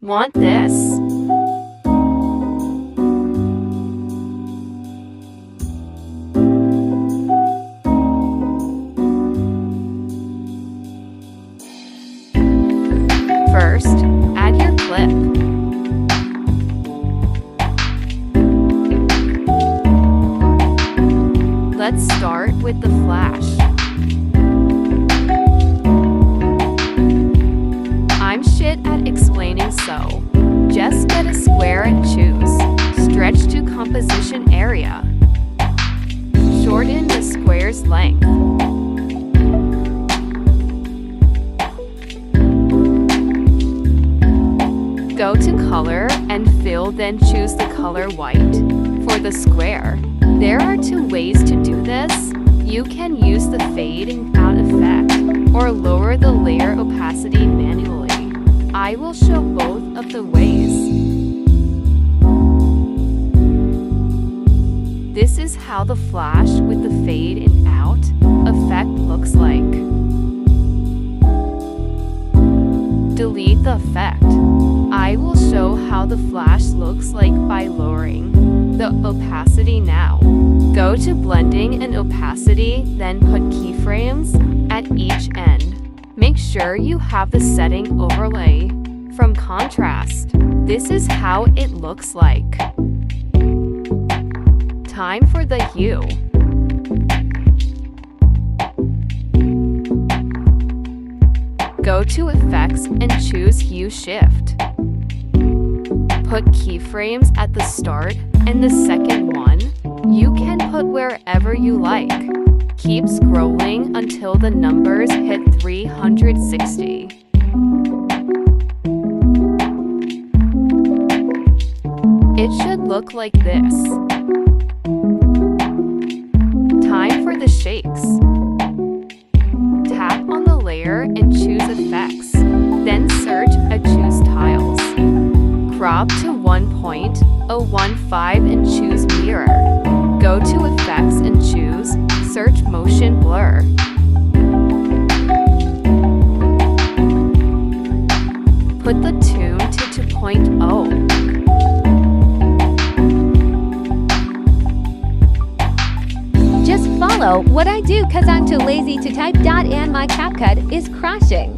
Want this? First, add your clip. Let's start with the flash. I'm shit at explaining, so just get a square and choose. Stretch to composition area. Shorten the square's length. Go to color and fill, then choose the color white. For the square, there are two ways to do this. You can use the fade out effect or lower the layer opacity manually. I will show both of the ways. This is how the flash with the fade in out effect looks like. Delete the effect. I will show how the flash looks like by lowering the opacity now. Go to blending and opacity, then put keyframes at each end. Make sure you have the setting overlay from contrast. This is how it looks like. Time for the hue. Go to effects and choose hue shift. Put keyframes at the start and the second one. You can put wherever you like. Keep scrolling until the numbers hit 360. It should look like this. Time for the shakes. Tap on the layer and choose effects. Then search and choose tiles. Crop to 1.015 and choose mirror. Go to effects and choose search motion blur. Put the tune to 2.0. Just follow what I do cause I'm too lazy to type. And my CapCut is crashing.